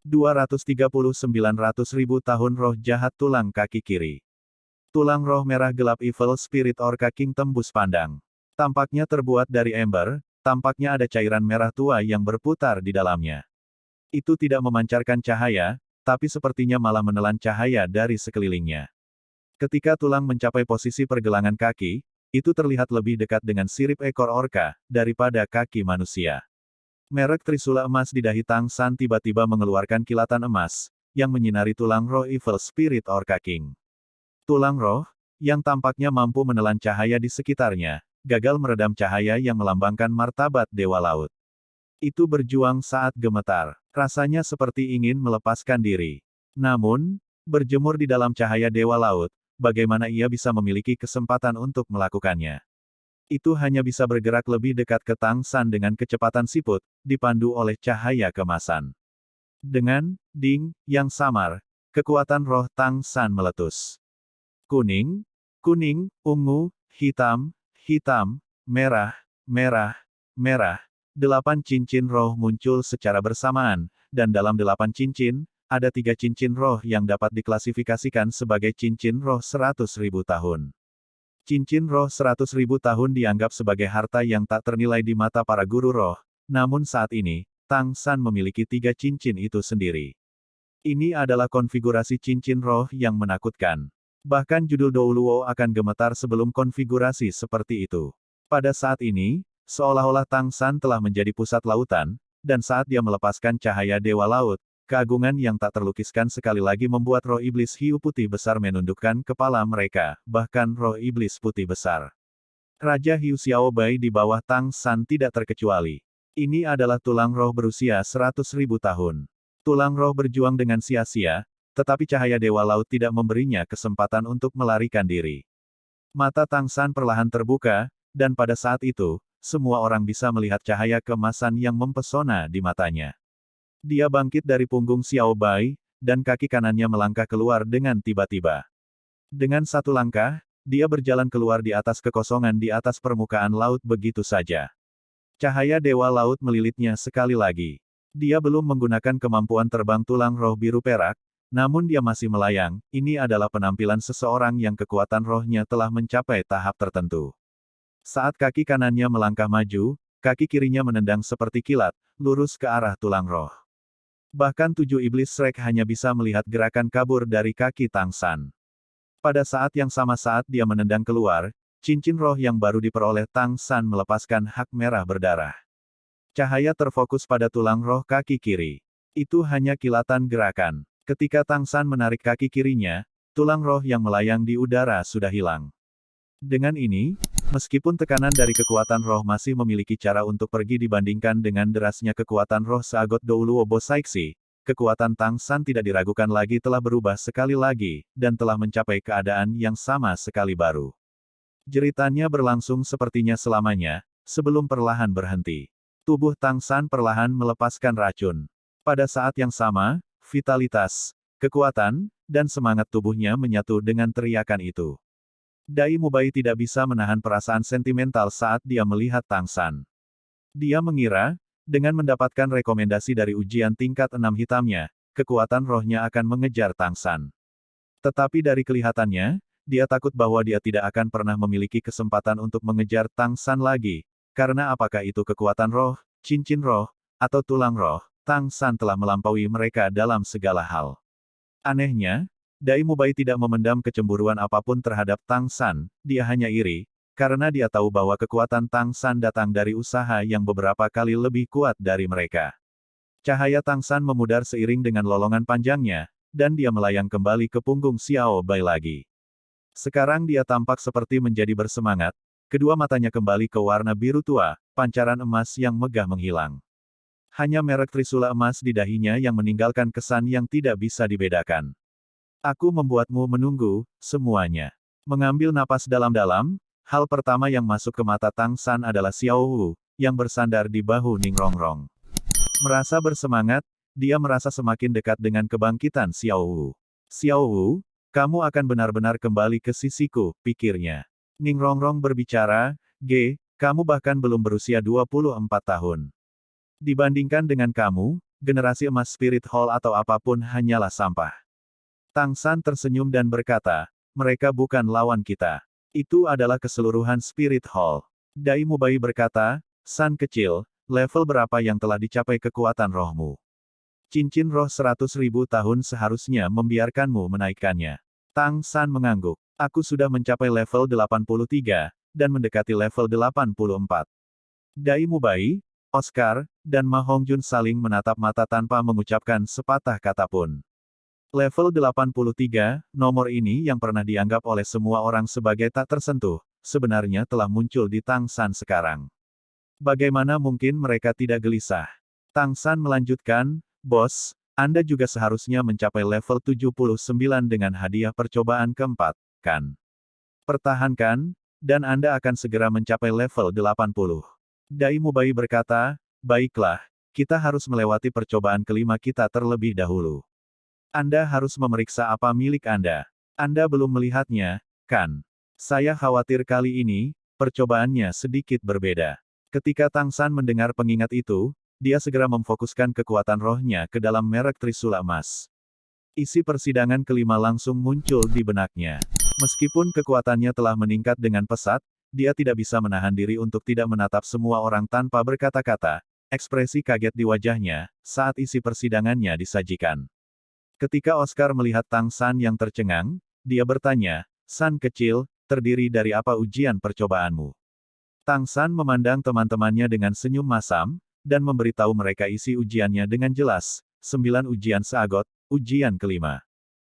239.000 tahun roh jahat tulang kaki kiri. Tulang roh merah gelap Evil Spirit Orca King tembus pandang. Tampaknya terbuat dari ember, tampaknya ada cairan merah tua yang berputar di dalamnya. Itu tidak memancarkan cahaya, tapi sepertinya malah menelan cahaya dari sekelilingnya. Ketika tulang mencapai posisi pergelangan kaki, itu terlihat lebih dekat dengan sirip ekor orca, daripada kaki manusia. Merek trisula emas di dahi Tang San tiba-tiba mengeluarkan kilatan emas, yang menyinari tulang roh Evil Spirit Orca King. Tulang roh, yang tampaknya mampu menelan cahaya di sekitarnya, gagal meredam cahaya yang melambangkan martabat Dewa Laut. Itu berjuang saat gemetar. Rasanya seperti ingin melepaskan diri. Namun, berjemur di dalam cahaya Dewa Laut, bagaimana ia bisa memiliki kesempatan untuk melakukannya? Itu hanya bisa bergerak lebih dekat ke Tang San dengan kecepatan siput, dipandu oleh cahaya kemasan. Dengan ding yang samar, kekuatan roh Tang San meletus. Kuning, kuning, ungu, hitam, hitam, merah, merah, merah. 8 cincin roh muncul secara bersamaan, dan dalam 8 cincin, ada 3 cincin roh yang dapat diklasifikasikan sebagai cincin roh 100.000 tahun. Cincin roh 100.000 tahun dianggap sebagai harta yang tak ternilai di mata para guru roh, namun saat ini, Tang San memiliki 3 cincin itu sendiri. Ini adalah konfigurasi cincin roh yang menakutkan. Bahkan judul Douluo akan gemetar sebelum konfigurasi seperti itu. Pada saat ini, seolah-olah Tang San telah menjadi pusat lautan, dan saat dia melepaskan cahaya Dewa Laut, keagungan yang tak terlukiskan sekali lagi membuat roh iblis hiu putih besar menundukkan kepala mereka, bahkan roh iblis putih besar. Raja Hiu Xiao Bai di bawah Tang San tidak terkecuali. Ini adalah tulang roh berusia 100.000 tahun. Tulang roh berjuang dengan sia-sia, tetapi cahaya Dewa Laut tidak memberinya kesempatan untuk melarikan diri. Mata Tang San perlahan terbuka, dan pada saat itu, semua orang bisa melihat cahaya kemasan yang mempesona di matanya. Dia bangkit dari punggung Xiao Bai, dan kaki kanannya melangkah keluar dengan tiba-tiba. Dengan satu langkah, dia berjalan keluar di atas kekosongan di atas permukaan laut begitu saja. Cahaya Dewa Laut melilitnya sekali lagi. Dia belum menggunakan kemampuan terbang tulang roh biru perak, namun dia masih melayang. Ini adalah penampilan seseorang yang kekuatan rohnya telah mencapai tahap tertentu. Saat kaki kanannya melangkah maju, kaki kirinya menendang seperti kilat, lurus ke arah tulang roh. Bahkan 7 iblis Shrek hanya bisa melihat gerakan kabur dari kaki Tang San. Pada saat yang sama saat dia menendang keluar, cincin roh yang baru diperoleh Tang San melepaskan hak merah berdarah. Cahaya terfokus pada tulang roh kaki kiri. Itu hanya kilatan gerakan. Ketika Tang San menarik kaki kirinya, tulang roh yang melayang di udara sudah hilang. Dengan ini, meskipun tekanan dari kekuatan roh masih memiliki cara untuk pergi dibandingkan dengan derasnya kekuatan roh Seagot Douluo Bosaiksi, kekuatan Tang San tidak diragukan lagi telah berubah sekali lagi, dan telah mencapai keadaan yang sama sekali baru. Jeritannya berlangsung sepertinya selamanya, sebelum perlahan berhenti. Tubuh Tang San perlahan melepaskan racun. Pada saat yang sama, vitalitas, kekuatan, dan semangat tubuhnya menyatu dengan teriakan itu. Dai Mubai tidak bisa menahan perasaan sentimental saat dia melihat Tang San. Dia mengira, dengan mendapatkan rekomendasi dari ujian tingkat 6 hitamnya, kekuatan rohnya akan mengejar Tang San. Tetapi dari kelihatannya, dia takut bahwa dia tidak akan pernah memiliki kesempatan untuk mengejar Tang San lagi, karena apakah itu kekuatan roh, cincin roh, atau tulang roh, Tang San telah melampaui mereka dalam segala hal. Anehnya, Dai Mubai tidak memendam kecemburuan apapun terhadap Tang San, dia hanya iri, karena dia tahu bahwa kekuatan Tang San datang dari usaha yang beberapa kali lebih kuat dari mereka. Cahaya Tang San memudar seiring dengan lolongan panjangnya, dan dia melayang kembali ke punggung Xiao Bai lagi. Sekarang dia tampak seperti menjadi bersemangat, kedua matanya kembali ke warna biru tua, pancaran emas yang megah menghilang. Hanya merek trisula emas di dahinya yang meninggalkan kesan yang tidak bisa dibedakan. Aku membuatmu menunggu, semuanya. Mengambil napas dalam-dalam, hal pertama yang masuk ke mata Tang San adalah Xiao Wu, yang bersandar di bahu Ning Rongrong. Merasa bersemangat, dia merasa semakin dekat dengan kebangkitan Xiao Wu. Xiao Wu, kamu akan benar-benar kembali ke sisiku, pikirnya. Ning Rongrong berbicara, kamu bahkan belum berusia 24 tahun. Dibandingkan dengan kamu, generasi emas Spirit Hall atau apapun hanyalah sampah. Tang San tersenyum dan berkata, mereka bukan lawan kita. Itu adalah keseluruhan Spirit Hall. Dai Mubai berkata, San kecil, level berapa yang telah dicapai kekuatan rohmu? Cincin roh 100.000 tahun seharusnya membiarkanmu menaikkannya. Tang San mengangguk. Aku sudah mencapai level 83, dan mendekati level 84. Dai Mubai, Oscar, dan Ma Hongjun saling menatap mata tanpa mengucapkan sepatah kata pun. Level 83, nomor ini yang pernah dianggap oleh semua orang sebagai tak tersentuh, sebenarnya telah muncul di Tang San sekarang. Bagaimana mungkin mereka tidak gelisah? Tang San melanjutkan, Bos, Anda juga seharusnya mencapai level 79 dengan hadiah percobaan keempat, kan? Pertahankan, dan Anda akan segera mencapai level 80. Dai Mubai berkata, baiklah, kita harus melewati percobaan kelima kita terlebih dahulu. Anda harus memeriksa apa milik Anda. Anda belum melihatnya, kan? Saya khawatir kali ini, percobaannya sedikit berbeda. Ketika Tang San mendengar pengingat itu, dia segera memfokuskan kekuatan rohnya ke dalam merek Trisula Emas. Isi persidangan kelima langsung muncul di benaknya. Meskipun kekuatannya telah meningkat dengan pesat, dia tidak bisa menahan diri untuk tidak menatap semua orang tanpa berkata-kata, ekspresi kaget di wajahnya, saat isi persidangannya disajikan. Ketika Oscar melihat Tang San yang tercengang, dia bertanya, San kecil, terdiri dari apa ujian percobaanmu? Tang San memandang teman-temannya dengan senyum masam, dan memberitahu mereka isi ujiannya dengan jelas, 9 ujian seagot, ujian kelima.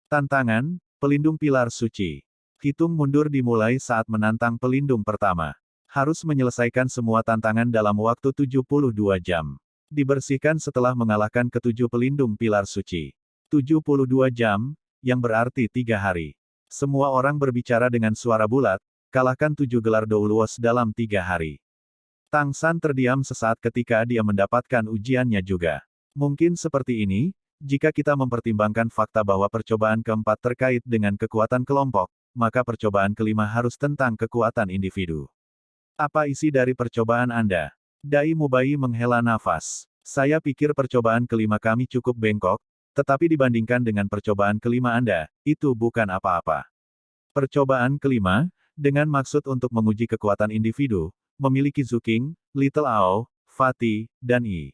Tantangan, pelindung pilar suci. Hitung mundur dimulai saat menantang pelindung pertama. Harus menyelesaikan semua tantangan dalam waktu 72 jam. Dibersihkan setelah mengalahkan ketujuh pelindung pilar suci. 72 jam, yang berarti 3 hari. Semua orang berbicara dengan suara bulat, kalahkan 7 gelar Douluos dalam 3 hari. Tang San terdiam sesaat ketika dia mendapatkan ujiannya juga. Mungkin seperti ini, jika kita mempertimbangkan fakta bahwa percobaan keempat terkait dengan kekuatan kelompok, maka percobaan kelima harus tentang kekuatan individu. Apa isi dari percobaan Anda? Dai Mubai menghela nafas. Saya pikir percobaan kelima kami cukup bengkok, tetapi dibandingkan dengan percobaan kelima Anda, itu bukan apa-apa. Percobaan kelima, dengan maksud untuk menguji kekuatan individu, memiliki Zuking, Little Ao, Fatih, dan Yi.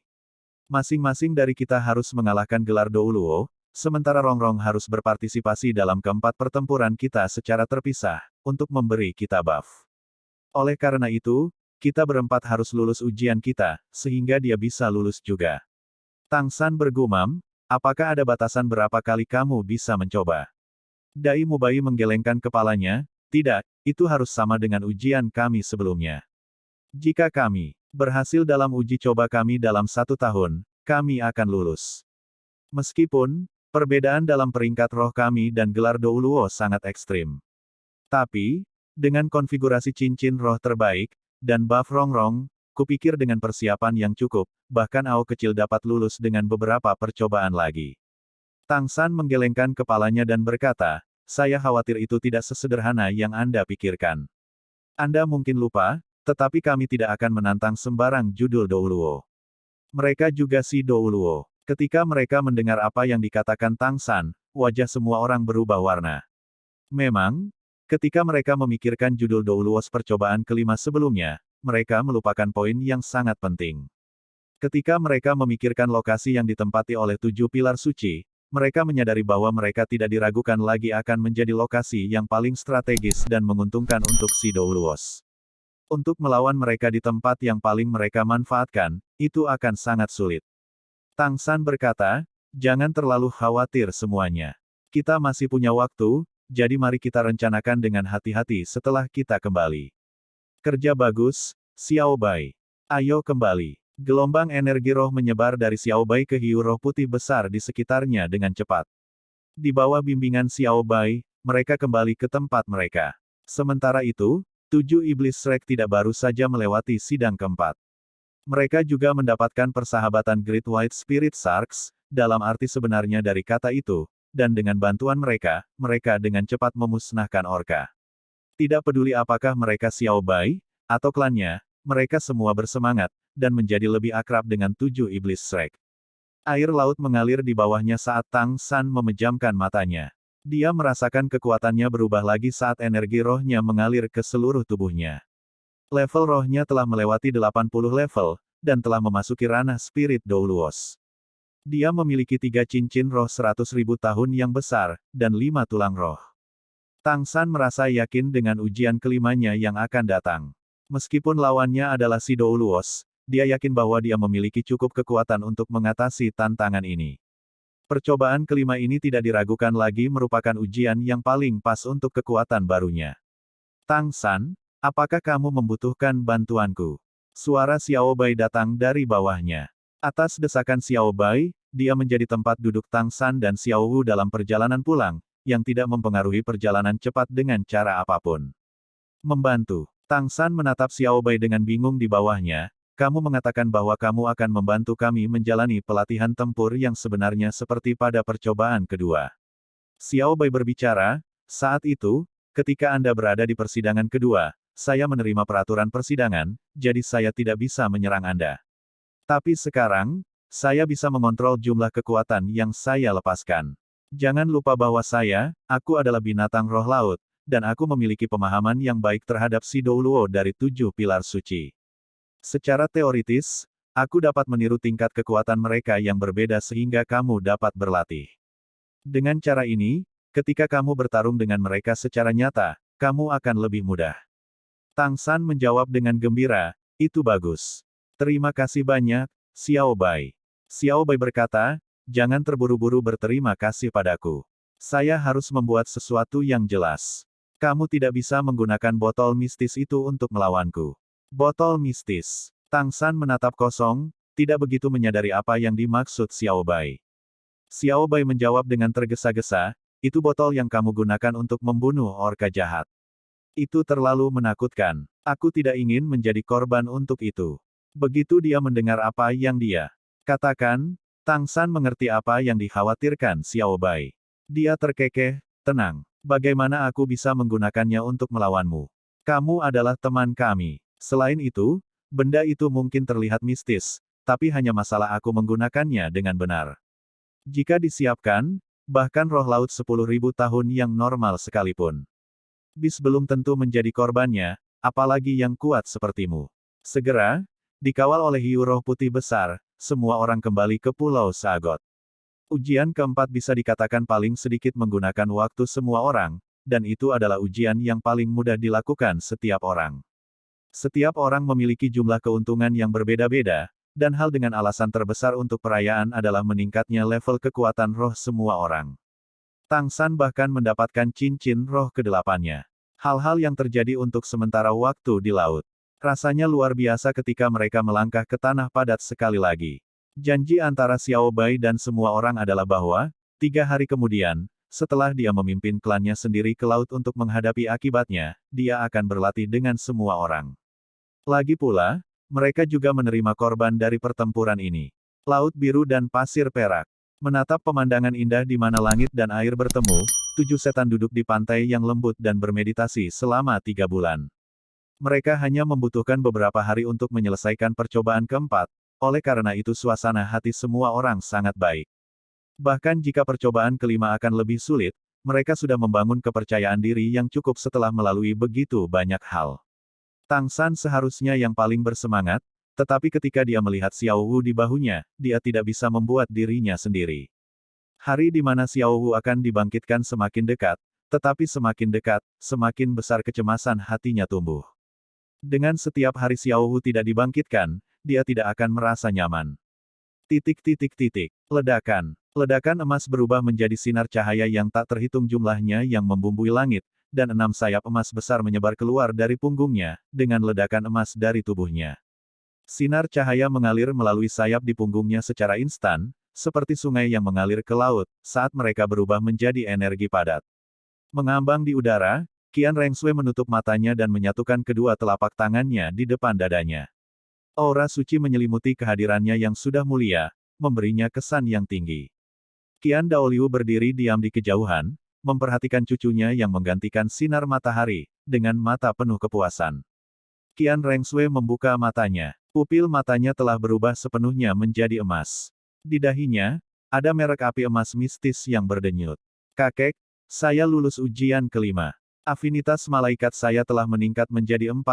Masing-masing dari kita harus mengalahkan gelar Douluo, sementara Rongrong harus berpartisipasi dalam keempat pertempuran kita secara terpisah, untuk memberi kita buff. Oleh karena itu, kita berempat harus lulus ujian kita, sehingga dia bisa lulus juga. Tang San bergumam, apakah ada batasan berapa kali kamu bisa mencoba? Dai Mubai menggelengkan kepalanya, tidak, itu harus sama dengan ujian kami sebelumnya. Jika kami berhasil dalam uji coba kami dalam 1 tahun, kami akan lulus. Meskipun, perbedaan dalam peringkat roh kami dan gelar Douluo sangat ekstrim. Tapi, dengan konfigurasi cincin roh terbaik, dan buff Rongrong, kupikir dengan persiapan yang cukup, bahkan Ao kecil dapat lulus dengan beberapa percobaan lagi. Tang San menggelengkan kepalanya dan berkata, saya khawatir itu tidak sesederhana yang Anda pikirkan. Anda mungkin lupa, tetapi kami tidak akan menantang sembarang judul Douluo. Mereka juga si Douluo. Ketika mereka mendengar apa yang dikatakan Tang San, wajah semua orang berubah warna. Memang, ketika mereka memikirkan judul Douluos percobaan kelima sebelumnya, mereka melupakan poin yang sangat penting. Ketika mereka memikirkan lokasi yang ditempati oleh 7 pilar suci, mereka menyadari bahwa mereka tidak diragukan lagi akan menjadi lokasi yang paling strategis dan menguntungkan untuk si Douluos. Untuk melawan mereka di tempat yang paling mereka manfaatkan, itu akan sangat sulit. Tang San berkata, jangan terlalu khawatir semuanya. Kita masih punya waktu, jadi mari kita rencanakan dengan hati-hati setelah kita kembali. Kerja bagus, Xiao Bai. Ayo kembali. Gelombang energi roh menyebar dari Xiao Bai ke hiu roh putih besar di sekitarnya dengan cepat. Di bawah bimbingan Xiao Bai, mereka kembali ke tempat mereka. Sementara itu, 7 iblis Shrek tidak baru saja melewati sidang keempat. Mereka juga mendapatkan persahabatan Great White Spirit Sharks, dalam arti sebenarnya dari kata itu, dan dengan bantuan mereka, mereka dengan cepat memusnahkan orka. Tidak peduli apakah mereka Xiao Bai, atau klannya, mereka semua bersemangat, dan menjadi lebih akrab dengan 7 iblis Shrek. Air laut mengalir di bawahnya saat Tang San memejamkan matanya. Dia merasakan kekuatannya berubah lagi saat energi rohnya mengalir ke seluruh tubuhnya. Level rohnya telah melewati 80 level, dan telah memasuki ranah Spirit Doulos. Dia memiliki 3 cincin roh 100.000 tahun yang besar, dan 5 tulang roh. Tang San merasa yakin dengan ujian kelimanya yang akan datang. Meskipun lawannya adalah si Doulos, dia yakin bahwa dia memiliki cukup kekuatan untuk mengatasi tantangan ini. Percobaan kelima ini tidak diragukan lagi merupakan ujian yang paling pas untuk kekuatan barunya. Tang San, apakah kamu membutuhkan bantuanku? Suara Xiao Bai datang dari bawahnya. Atas desakan Xiao Bai, dia menjadi tempat duduk Tang San dan Xiao Wu dalam perjalanan pulang, yang tidak mempengaruhi perjalanan cepat dengan cara apapun. Membantu. Tang San menatap Xiao Bai dengan bingung di bawahnya. Kamu mengatakan bahwa kamu akan membantu kami menjalani pelatihan tempur yang sebenarnya seperti pada percobaan kedua. Xiao Bai berbicara, saat itu, ketika Anda berada di persidangan kedua, saya menerima peraturan persidangan, jadi saya tidak bisa menyerang Anda. Tapi sekarang, saya bisa mengontrol jumlah kekuatan yang saya lepaskan. Jangan lupa bahwa aku adalah binatang roh laut, dan aku memiliki pemahaman yang baik terhadap si Douluo dari 7 pilar suci. Secara teoritis, aku dapat meniru tingkat kekuatan mereka yang berbeda sehingga kamu dapat berlatih. Dengan cara ini, ketika kamu bertarung dengan mereka secara nyata, kamu akan lebih mudah. Tang San menjawab dengan gembira, itu bagus. Terima kasih banyak, Xiao Bai. Xiao Bai berkata, jangan terburu-buru berterima kasih padaku. Saya harus membuat sesuatu yang jelas. Kamu tidak bisa menggunakan botol mistis itu untuk melawanku. Botol mistis. Tang San menatap kosong, tidak begitu menyadari apa yang dimaksud Xiao Bai. Xiao Bai menjawab dengan tergesa-gesa, itu botol yang kamu gunakan untuk membunuh orka jahat. Itu terlalu menakutkan. Aku tidak ingin menjadi korban untuk itu. Begitu dia mendengar apa yang dia katakan, Tang San mengerti apa yang dikhawatirkan Xiao Bai. Dia terkekeh, tenang. Bagaimana aku bisa menggunakannya untuk melawanmu? Kamu adalah teman kami. Selain itu, benda itu mungkin terlihat mistis, tapi hanya masalah aku menggunakannya dengan benar. Jika disiapkan, bahkan roh laut 10.000 tahun yang normal sekalipun. Bis belum tentu menjadi korbannya, apalagi yang kuat sepertimu. Segera, dikawal oleh hiu roh putih besar, semua orang kembali ke Pulau Sagot. Ujian keempat bisa dikatakan paling sedikit menggunakan waktu semua orang, dan itu adalah ujian yang paling mudah dilakukan setiap orang. Setiap orang memiliki jumlah keuntungan yang berbeda-beda, dan hal dengan alasan terbesar untuk perayaan adalah meningkatnya level kekuatan roh semua orang. Tang San bahkan mendapatkan cincin roh ke-8-nya. Hal-hal yang terjadi untuk sementara waktu di laut. Rasanya luar biasa ketika mereka melangkah ke tanah padat sekali lagi. Janji antara Xiao Bai dan semua orang adalah bahwa, 3 hari kemudian, setelah dia memimpin klannya sendiri ke laut untuk menghadapi akibatnya, dia akan berlatih dengan semua orang. Lagi pula, mereka juga menerima korban dari pertempuran ini. Laut biru dan pasir perak. Menatap pemandangan indah di mana langit dan air bertemu, 7 setan duduk di pantai yang lembut dan bermeditasi selama 3 bulan. Mereka hanya membutuhkan beberapa hari untuk menyelesaikan percobaan keempat, oleh karena itu suasana hati semua orang sangat baik. Bahkan jika percobaan kelima akan lebih sulit, mereka sudah membangun kepercayaan diri yang cukup setelah melalui begitu banyak hal. Tang San seharusnya yang paling bersemangat, tetapi ketika dia melihat Xiao Wu di bahunya, dia tidak bisa membuat dirinya sendiri. Hari di mana Xiao Wu akan dibangkitkan semakin dekat, tetapi semakin dekat, semakin besar kecemasan hatinya tumbuh. Dengan setiap hari Xiao Wu tidak dibangkitkan, dia tidak akan merasa nyaman. Ledakan. Ledakan emas berubah menjadi sinar cahaya yang tak terhitung jumlahnya yang membumbui langit, dan 6 sayap emas besar menyebar keluar dari punggungnya, dengan ledakan emas dari tubuhnya. Sinar cahaya mengalir melalui sayap di punggungnya secara instan, seperti sungai yang mengalir ke laut, saat mereka berubah menjadi energi padat. Mengambang di udara, Qian Rengsui menutup matanya dan menyatukan kedua telapak tangannya di depan dadanya. Aura suci menyelimuti kehadirannya yang sudah mulia, memberinya kesan yang tinggi. Qian Daoliu berdiri diam di kejauhan, memperhatikan cucunya yang menggantikan sinar matahari, dengan mata penuh kepuasan. Qian Rengsui membuka matanya. Pupil matanya telah berubah sepenuhnya menjadi emas. Di dahinya, ada merek api emas mistis yang berdenyut. Kakek, saya lulus ujian kelima. Afinitas malaikat saya telah meningkat menjadi 40%.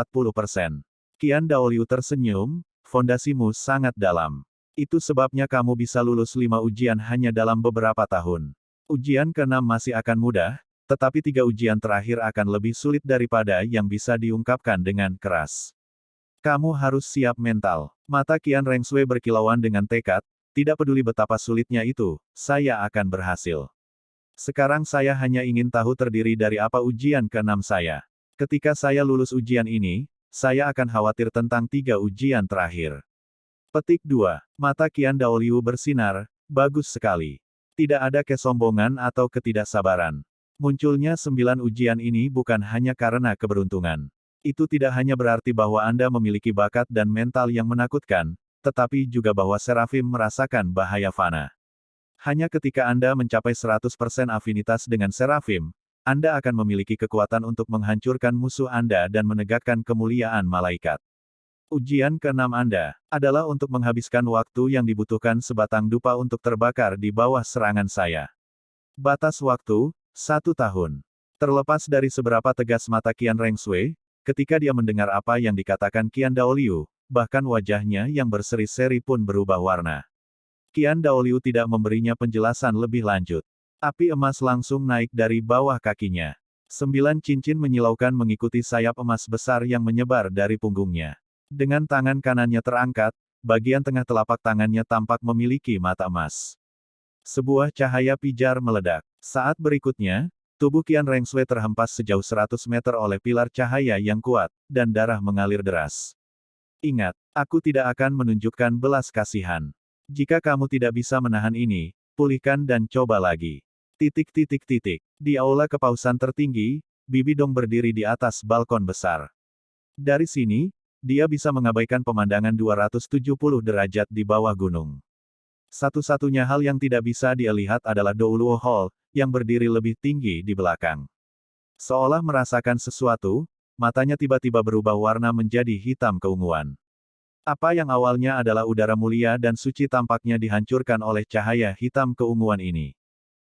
Qian Daoliu tersenyum, fondasimu sangat dalam. Itu sebabnya kamu bisa lulus 5 ujian hanya dalam beberapa tahun. Ujian ke-6 masih akan mudah, tetapi 3 ujian terakhir akan lebih sulit daripada yang bisa diungkapkan dengan keras. Kamu harus siap mental. Mata Qian Rengsui berkilauan dengan tekad, tidak peduli betapa sulitnya itu, saya akan berhasil. Sekarang saya hanya ingin tahu terdiri dari apa ujian ke-6 saya. Ketika saya lulus ujian ini, saya akan khawatir tentang 3 ujian terakhir. Petik 2. Mata Qian Daoliu bersinar, bagus sekali. Tidak ada kesombongan atau ketidaksabaran. Munculnya 9 ujian ini bukan hanya karena keberuntungan. Itu tidak hanya berarti bahwa Anda memiliki bakat dan mental yang menakutkan, tetapi juga bahwa Serafim merasakan bahaya fana. Hanya ketika Anda mencapai 100% afinitas dengan Serafim, Anda akan memiliki kekuatan untuk menghancurkan musuh Anda dan menegakkan kemuliaan malaikat. Ujian ke-6 Anda adalah untuk menghabiskan waktu yang dibutuhkan sebatang dupa untuk terbakar di bawah serangan saya. Batas waktu, 1 tahun. Terlepas dari seberapa tegas mata Qian Rengsui, ketika dia mendengar apa yang dikatakan Qian Daoliu, bahkan wajahnya yang berseri-seri pun berubah warna. Qian Daoliu tidak memberinya penjelasan lebih lanjut. Api emas langsung naik dari bawah kakinya. 9 cincin menyilaukan mengikuti sayap emas besar yang menyebar dari punggungnya. Dengan tangan kanannya terangkat, bagian tengah telapak tangannya tampak memiliki mata emas. Sebuah cahaya pijar meledak. Saat berikutnya, tubuh Qian Rengsui terhempas sejauh 100 meter oleh pilar cahaya yang kuat, dan darah mengalir deras. Ingat, aku tidak akan menunjukkan belas kasihan. Jika kamu tidak bisa menahan ini, pulihkan dan coba lagi. Di aula kepausan tertinggi, Bibi Dong berdiri di atas balkon besar. Dari sini, dia bisa mengabaikan pemandangan 270 derajat di bawah gunung. Satu-satunya hal yang tidak bisa dia lihat adalah Douluo Hall, yang berdiri lebih tinggi di belakang. Seolah merasakan sesuatu, matanya tiba-tiba berubah warna menjadi hitam keunguan. Apa yang awalnya adalah udara mulia dan suci tampaknya dihancurkan oleh cahaya hitam keunguan ini.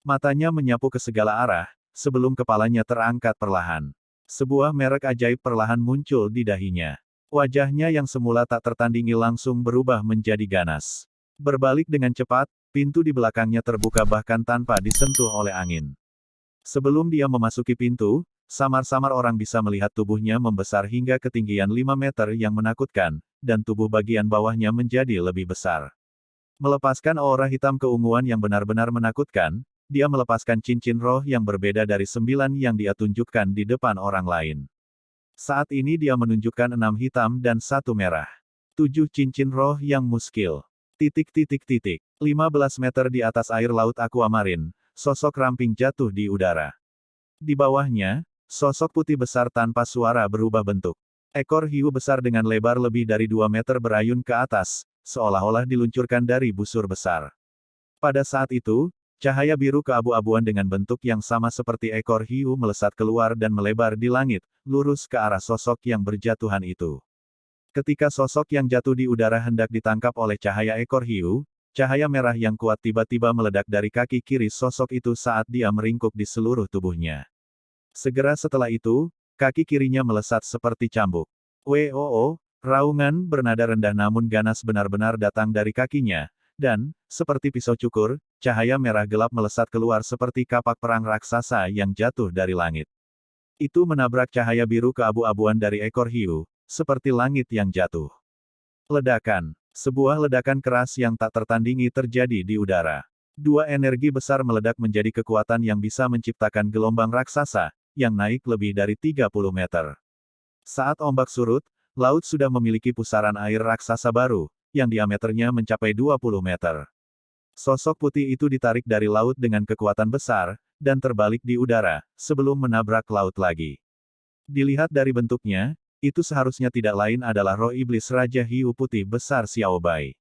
Matanya menyapu ke segala arah, sebelum kepalanya terangkat perlahan. Sebuah merek ajaib perlahan muncul di dahinya. Wajahnya yang semula tak tertandingi langsung berubah menjadi ganas. Berbalik dengan cepat, pintu di belakangnya terbuka bahkan tanpa disentuh oleh angin. Sebelum dia memasuki pintu, samar-samar orang bisa melihat tubuhnya membesar hingga ketinggian 5 meter yang menakutkan, dan tubuh bagian bawahnya menjadi lebih besar. Melepaskan aura hitam keunguan yang benar-benar menakutkan, dia melepaskan cincin roh yang berbeda dari 9 yang dia tunjukkan di depan orang lain. Saat ini dia menunjukkan 6 hitam dan 1 merah. 7 cincin roh yang muskil. 15 meter di atas air laut aquamarin, sosok ramping jatuh di udara. Di bawahnya, sosok putih besar tanpa suara berubah bentuk. Ekor hiu besar dengan lebar lebih dari 2 meter berayun ke atas, seolah-olah diluncurkan dari busur besar. Pada saat itu, cahaya biru keabu-abuan dengan bentuk yang sama seperti ekor hiu melesat keluar dan melebar di langit, lurus ke arah sosok yang berjatuhan itu. Ketika sosok yang jatuh di udara hendak ditangkap oleh cahaya ekor hiu, cahaya merah yang kuat tiba-tiba meledak dari kaki kiri sosok itu saat dia meringkuk di seluruh tubuhnya. Segera setelah itu, kaki kirinya melesat seperti cambuk. Woo, raungan bernada rendah namun ganas benar-benar datang dari kakinya, dan, seperti pisau cukur, cahaya merah gelap melesat keluar seperti kapak perang raksasa yang jatuh dari langit. Itu menabrak cahaya biru keabu-abuan dari ekor hiu, seperti langit yang jatuh. Ledakan. Sebuah ledakan keras yang tak tertandingi terjadi di udara. 2 energi besar meledak menjadi kekuatan yang bisa menciptakan gelombang raksasa, yang naik lebih dari 30 meter. Saat ombak surut, laut sudah memiliki pusaran air raksasa baru, yang diameternya mencapai 20 meter. Sosok putih itu ditarik dari laut dengan kekuatan besar, dan terbalik di udara, sebelum menabrak laut lagi. Dilihat dari bentuknya, itu seharusnya tidak lain adalah roh iblis Raja Hiu Putih Besar Xiao Bai.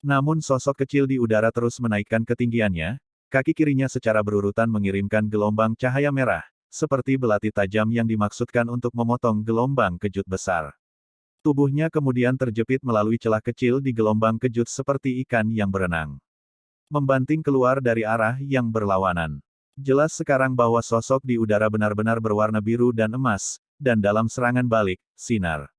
Namun sosok kecil di udara terus menaikkan ketinggiannya, kaki kirinya secara berurutan mengirimkan gelombang cahaya merah, seperti belati tajam yang dimaksudkan untuk memotong gelombang kejut besar. Tubuhnya kemudian terjepit melalui celah kecil di gelombang kejut seperti ikan yang berenang. membanting keluar dari arah yang berlawanan. Jelas sekarang bahwa sosok di udara benar-benar berwarna biru dan emas, dan dalam serangan balik, sinar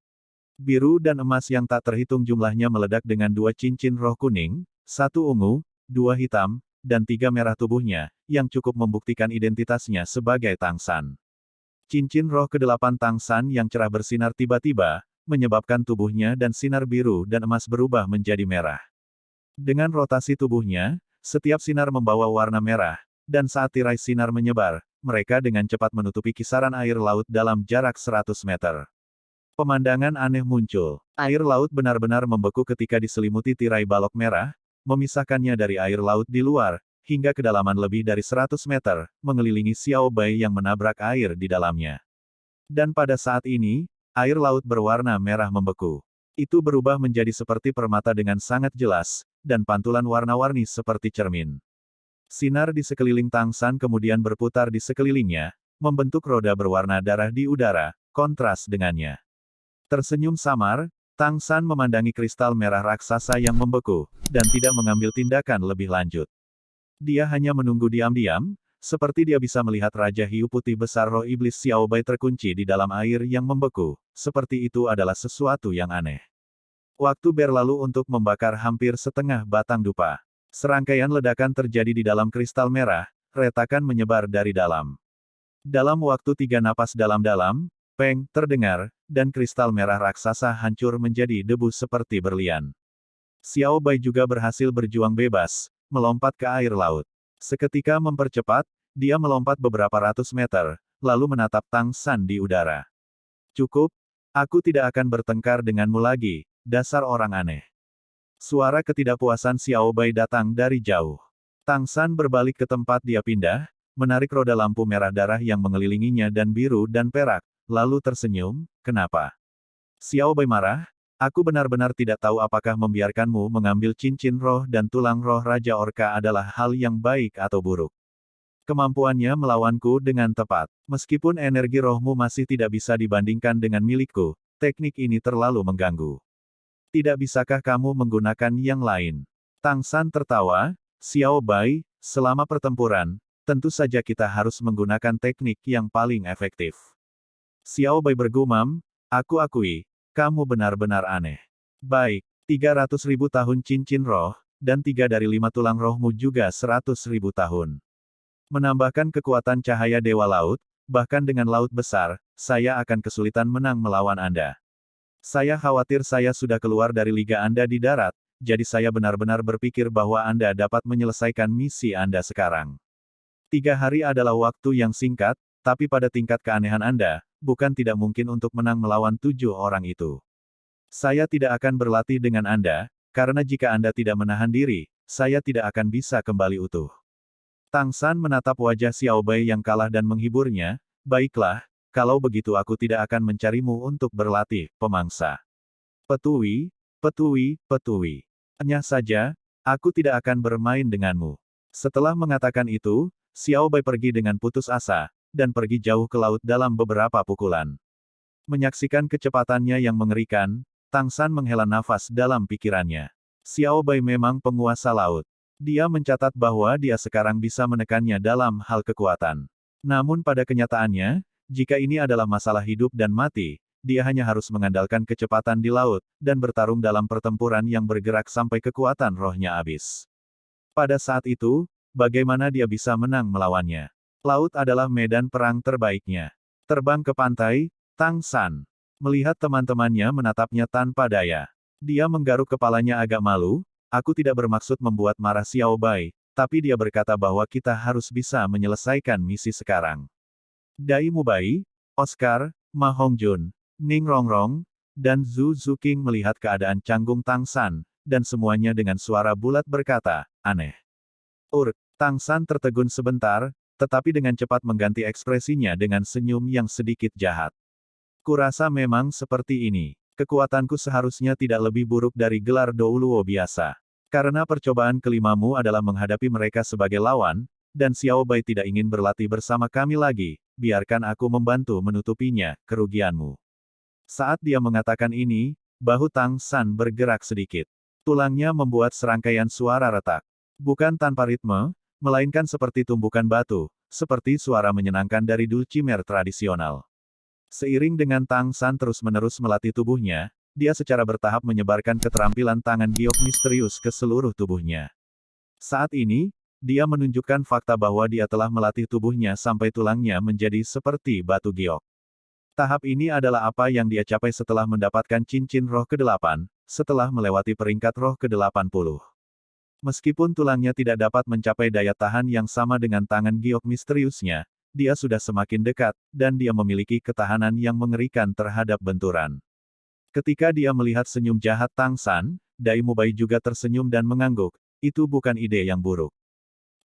biru dan emas yang tak terhitung jumlahnya meledak dengan 2 cincin roh kuning, 1 ungu, 2 hitam, dan 3 merah tubuhnya, yang cukup membuktikan identitasnya sebagai Tang San. Cincin roh ke-8 Tang San yang cerah bersinar tiba-tiba, menyebabkan tubuhnya dan sinar biru dan emas berubah menjadi merah. Dengan rotasi tubuhnya, setiap sinar membawa warna merah, dan saat tirai sinar menyebar, mereka dengan cepat menutupi kisaran air laut dalam jarak 100 meter. Pemandangan aneh muncul. Air laut benar-benar membeku ketika diselimuti tirai balok merah, memisahkannya dari air laut di luar, hingga kedalaman lebih dari 100 meter, mengelilingi Xiao Bai yang menabrak air di dalamnya. Dan pada saat ini, air laut berwarna merah membeku. Itu berubah menjadi seperti permata dengan sangat jelas, dan pantulan warna-warni seperti cermin. Sinar di sekeliling Tang San kemudian berputar di sekelilingnya, membentuk roda berwarna darah di udara, kontras dengannya. Tersenyum samar, Tang San memandangi kristal merah raksasa yang membeku, dan tidak mengambil tindakan lebih lanjut. Dia hanya menunggu diam-diam, seperti dia bisa melihat Raja Hiu Putih Besar Roh Iblis Xiao Bai terkunci di dalam air yang membeku, seperti itu adalah sesuatu yang aneh. Waktu berlalu untuk membakar hampir setengah batang dupa. Serangkaian ledakan terjadi di dalam kristal merah, retakan menyebar dari dalam. Dalam waktu 3 napas dalam-dalam, peng, terdengar, dan kristal merah raksasa hancur menjadi debu seperti berlian. Xiao Bai juga berhasil berjuang bebas, melompat ke air laut. Seketika mempercepat, dia melompat beberapa ratus meter, lalu menatap Tang San di udara. Cukup, aku tidak akan bertengkar denganmu lagi, dasar orang aneh. Suara ketidakpuasan Xiao Bai datang dari jauh. Tang San berbalik ke tempat dia pindah, menarik roda lampu merah darah yang mengelilinginya dan biru dan perak, lalu tersenyum, kenapa? Xiao Bai marah, aku benar-benar tidak tahu apakah membiarkanmu mengambil cincin roh dan tulang roh Raja Orka adalah hal yang baik atau buruk. Kemampuannya melawanku dengan tepat. Meskipun energi rohmu masih tidak bisa dibandingkan dengan milikku, teknik ini terlalu mengganggu. Tidak bisakah kamu menggunakan yang lain? Tang San tertawa, Xiao Bai, selama pertempuran, tentu saja kita harus menggunakan teknik yang paling efektif. Xiao Bai bergumam, aku akui, kamu benar-benar aneh. Baik, 300.000 tahun cincin roh, dan 3 dari 5 tulang rohmu juga 100.000 tahun. Menambahkan kekuatan cahaya Dewa Laut, bahkan dengan laut besar, saya akan kesulitan menang melawan Anda. Saya khawatir saya sudah keluar dari liga Anda di darat, jadi saya benar-benar berpikir bahwa Anda dapat menyelesaikan misi Anda sekarang. 3 hari adalah waktu yang singkat, tapi pada tingkat keanehan Anda, bukan tidak mungkin untuk menang melawan 7 orang itu. Saya tidak akan berlatih dengan Anda, karena jika Anda tidak menahan diri, saya tidak akan bisa kembali utuh. Tang San menatap wajah Xiao Bai yang kalah dan menghiburnya, baiklah, kalau begitu aku tidak akan mencarimu untuk berlatih, pemangsa. Petui, petui, petui. Hanya saja, aku tidak akan bermain denganmu. Setelah mengatakan itu, Xiao Bai pergi dengan putus asa, dan pergi jauh ke laut dalam beberapa pukulan. Menyaksikan kecepatannya yang mengerikan, Tang San menghela nafas dalam pikirannya. Xiao Bai memang penguasa laut. Dia mencatat bahwa dia sekarang bisa menekannya dalam hal kekuatan. Namun pada kenyataannya, jika ini adalah masalah hidup dan mati, dia hanya harus mengandalkan kecepatan di laut, dan bertarung dalam pertempuran yang bergerak sampai kekuatan rohnya habis. Pada saat itu, bagaimana dia bisa menang melawannya? Laut adalah medan perang terbaiknya. Terbang ke pantai, Tang San melihat teman-temannya menatapnya tanpa daya. Dia menggaruk kepalanya agak malu, aku tidak bermaksud membuat marah Xiao Bai, tapi dia berkata bahwa kita harus bisa menyelesaikan misi sekarang. Dai Mubai, Oscar, Ma Hongjun, Ning Rongrong, dan Zhu Zuqing melihat keadaan canggung Tang San, dan semuanya dengan suara bulat berkata, aneh. Tang San tertegun sebentar, tetapi dengan cepat mengganti ekspresinya dengan senyum yang sedikit jahat. Kurasa memang seperti ini. Kekuatanku seharusnya tidak lebih buruk dari gelar Douluo biasa. Karena percobaan kelimamu adalah menghadapi mereka sebagai lawan, dan Xiao Bai tidak ingin berlatih bersama kami lagi, biarkan aku membantu menutupinya, kerugianmu. Saat dia mengatakan ini, bahu Tang San bergerak sedikit. Tulangnya membuat serangkaian suara retak. Bukan tanpa ritme, melainkan seperti tumbukan batu, seperti suara menyenangkan dari dulcimer tradisional. Seiring dengan Tang San terus-menerus melatih tubuhnya, dia secara bertahap menyebarkan keterampilan tangan giok misterius ke seluruh tubuhnya. Saat ini, dia menunjukkan fakta bahwa dia telah melatih tubuhnya sampai tulangnya menjadi seperti batu giok. Tahap ini adalah apa yang dia capai setelah mendapatkan cincin roh ke-8, setelah melewati peringkat roh ke-80. Meskipun tulangnya tidak dapat mencapai daya tahan yang sama dengan tangan giok misteriusnya, dia sudah semakin dekat, dan dia memiliki ketahanan yang mengerikan terhadap benturan. Ketika dia melihat senyum jahat Tang San, Dai Mubai juga tersenyum dan mengangguk, itu bukan ide yang buruk.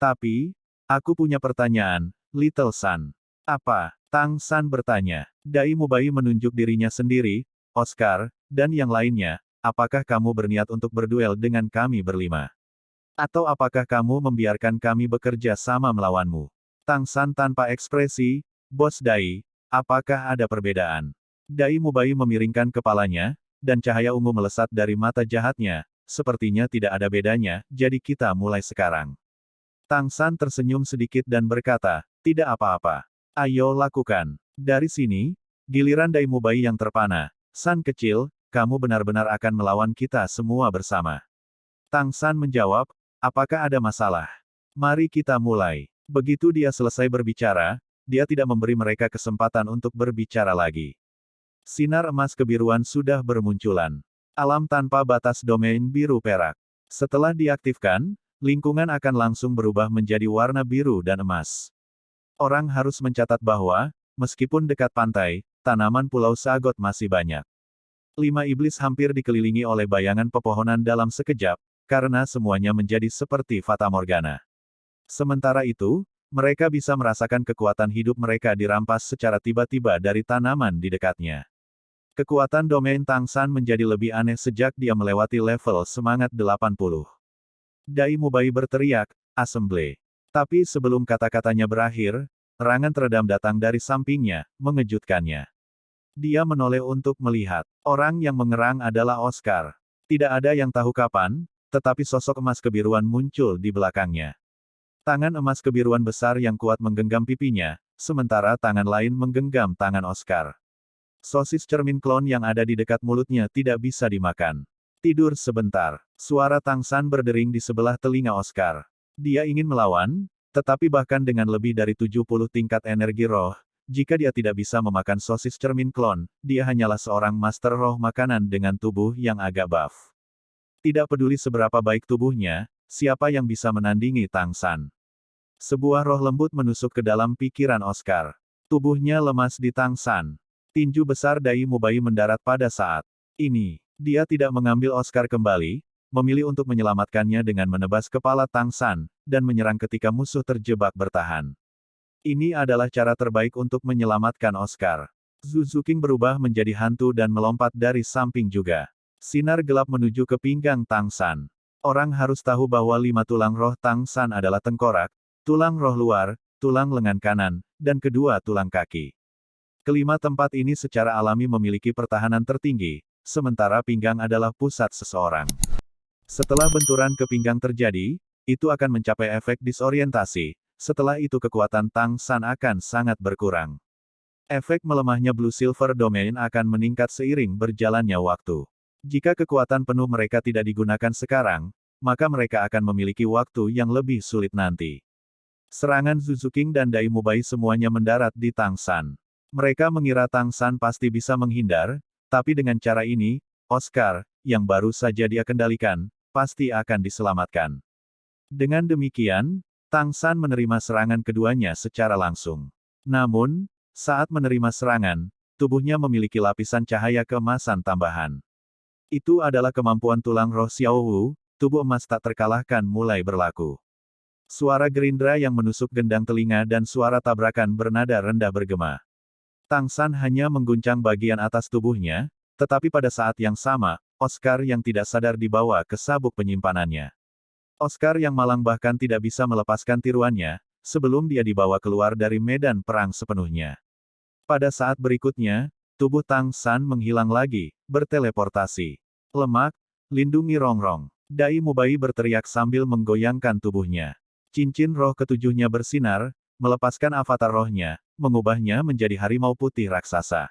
Tapi, aku punya pertanyaan, Little Sun. Apa? Tang San bertanya. Dai Mubai menunjuk dirinya sendiri, Oscar, dan yang lainnya, apakah kamu berniat untuk berduel dengan kami berlima? Atau apakah kamu membiarkan kami bekerja sama melawanmu? Tang San tanpa ekspresi, Bos Dai, apakah ada perbedaan? Dai Mubai memiringkan kepalanya, dan cahaya ungu melesat dari mata jahatnya, sepertinya tidak ada bedanya, jadi kita mulai sekarang. Tang San tersenyum sedikit dan berkata, tidak apa-apa. Ayo lakukan. Dari sini, giliran Dai Mubai yang terpana. San kecil, kamu benar-benar akan melawan kita semua bersama. Tang San menjawab, apakah ada masalah? Mari kita mulai. Begitu dia selesai berbicara, dia tidak memberi mereka kesempatan untuk berbicara lagi. Sinar emas kebiruan sudah bermunculan. Alam tanpa batas domain biru perak. Setelah diaktifkan, lingkungan akan langsung berubah menjadi warna biru dan emas. Orang harus mencatat bahwa, meskipun dekat pantai, tanaman Pulau Sagot masih banyak. 5 iblis hampir dikelilingi oleh bayangan pepohonan dalam sekejap, karena semuanya menjadi seperti fatamorgana. Sementara itu, mereka bisa merasakan kekuatan hidup mereka dirampas secara tiba-tiba dari tanaman di dekatnya. Kekuatan domain Tang San menjadi lebih aneh sejak dia melewati level semangat 80. Dai Mubai berteriak, "Assemble." Tapi sebelum kata-katanya berakhir, erangan teredam datang dari sampingnya, mengejutkannya. Dia menoleh untuk melihat. Orang yang mengerang adalah Oscar. Tidak ada yang tahu kapan, tetapi sosok emas kebiruan muncul di belakangnya. Tangan emas kebiruan besar yang kuat menggenggam pipinya, sementara tangan lain menggenggam tangan Oscar. Sosis cermin klon yang ada di dekat mulutnya tidak bisa dimakan. Tidur sebentar. Suara Tang San berdering di sebelah telinga Oscar. Dia ingin melawan, tetapi bahkan dengan lebih dari 70 tingkat energi roh, jika dia tidak bisa memakan sosis cermin klon, dia hanyalah seorang master roh makanan dengan tubuh yang agak buff. Tidak peduli seberapa baik tubuhnya, siapa yang bisa menandingi Tang San? Sebuah roh lembut menusuk ke dalam pikiran Oscar. Tubuhnya lemas di Tang San. Tinju besar Dai Mubai mendarat pada saat ini. Dia tidak mengambil Oscar kembali, memilih untuk menyelamatkannya dengan menebas kepala Tang San, dan menyerang ketika musuh terjebak bertahan. Ini adalah cara terbaik untuk menyelamatkan Oscar. Zuzu King berubah menjadi hantu dan melompat dari samping juga. Sinar gelap menuju ke pinggang Tang San. Orang harus tahu bahwa 5 tulang roh Tang San adalah tengkorak, tulang roh luar, tulang lengan kanan, dan kedua tulang kaki. Kelima tempat ini secara alami memiliki pertahanan tertinggi, sementara pinggang adalah pusat seseorang. Setelah benturan ke pinggang terjadi, itu akan mencapai efek disorientasi, setelah itu kekuatan Tang San akan sangat berkurang. Efek melemahnya Blue Silver Domain akan meningkat seiring berjalannya waktu. Jika kekuatan penuh mereka tidak digunakan sekarang, maka mereka akan memiliki waktu yang lebih sulit nanti. Serangan Zuzu King dan Dai Mubai semuanya mendarat di Tang San. Mereka mengira Tang San pasti bisa menghindar, tapi dengan cara ini, Oscar, yang baru saja dia kendalikan, pasti akan diselamatkan. Dengan demikian, Tang San menerima serangan keduanya secara langsung. Namun, saat menerima serangan, tubuhnya memiliki lapisan cahaya keemasan tambahan. Itu adalah kemampuan tulang roh Xiao Wu, tubuh emas tak terkalahkan mulai berlaku. Suara gerindra yang menusuk gendang telinga dan suara tabrakan bernada rendah bergema. Tang San hanya mengguncang bagian atas tubuhnya, tetapi pada saat yang sama, Oscar yang tidak sadar dibawa ke sabuk penyimpanannya. Oscar yang malang bahkan tidak bisa melepaskan tiruannya, sebelum dia dibawa keluar dari medan perang sepenuhnya. Pada saat berikutnya, tubuh Tang San menghilang lagi, berteleportasi. Lemak, lindungi Rongrong. Dai Mubai berteriak sambil menggoyangkan tubuhnya. Cincin roh ketujuhnya bersinar, melepaskan avatar rohnya, mengubahnya menjadi harimau putih raksasa.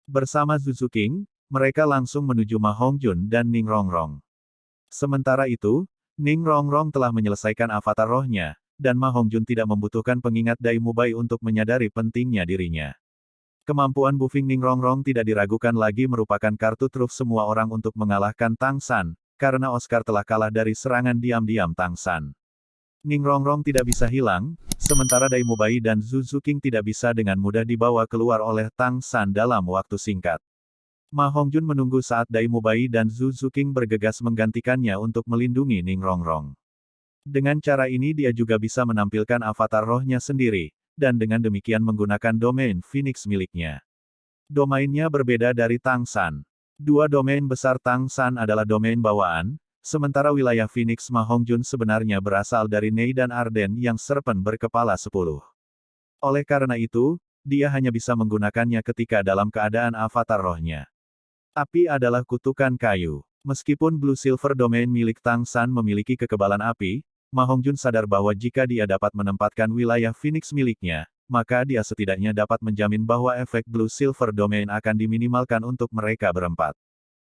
Bersama Zuzu King, mereka langsung menuju Ma Hongjun dan Ning Rongrong. Sementara itu, Ning Rongrong telah menyelesaikan avatar rohnya, dan Ma Hongjun tidak membutuhkan pengingat Dai Mubai untuk menyadari pentingnya dirinya. Kemampuan buffing Ning Rongrong tidak diragukan lagi merupakan kartu truf semua orang untuk mengalahkan Tang San, karena Oscar telah kalah dari serangan diam-diam Tang San. Ning Rongrong tidak bisa hilang, sementara Dai Mubai dan Zuzu King tidak bisa dengan mudah dibawa keluar oleh Tang San dalam waktu singkat. Ma Hongjun menunggu saat Dai Mubai dan Zuzu King bergegas menggantikannya untuk melindungi Ning Rongrong. Dengan cara ini dia juga bisa menampilkan avatar rohnya sendiri, dan dengan demikian menggunakan domain Phoenix miliknya. Domainnya berbeda dari Tang San. Dua domain besar Tang San adalah domain bawaan, sementara wilayah Phoenix Ma Hongjun sebenarnya berasal dari Nei dan Arden yang serpen berkepala 10. Oleh karena itu, dia hanya bisa menggunakannya ketika dalam keadaan avatar rohnya. Api adalah kutukan kayu. Meskipun Blue Silver Domain milik Tang San memiliki kekebalan api, Ma Hongjun sadar bahwa jika dia dapat menempatkan wilayah Phoenix miliknya, maka dia setidaknya dapat menjamin bahwa efek Blue Silver Domain akan diminimalkan untuk mereka berempat.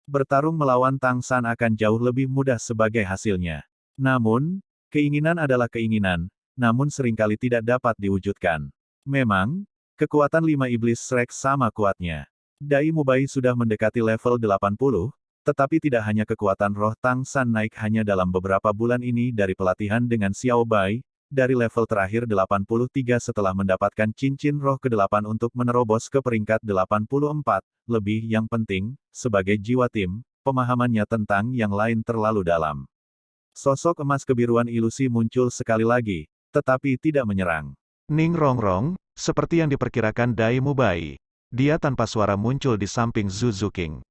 Bertarung melawan Tang San akan jauh lebih mudah sebagai hasilnya. Namun, keinginan adalah keinginan, namun seringkali tidak dapat diwujudkan. Memang, kekuatan 5 iblis Shrek sama kuatnya. Dai Mubai sudah mendekati level 80, tetapi tidak hanya kekuatan roh Tang San naik hanya dalam beberapa bulan ini dari pelatihan dengan Xiao Bai, dari level terakhir 83 setelah mendapatkan cincin roh ke-8 untuk menerobos ke peringkat 84, lebih yang penting, sebagai jiwa tim, pemahamannya tentang yang lain terlalu dalam. Sosok emas kebiruan ilusi muncul sekali lagi, tetapi tidak menyerang. Ning Rongrong, seperti yang diperkirakan Dai Mubai. Dia tanpa suara muncul di samping Zuzu King.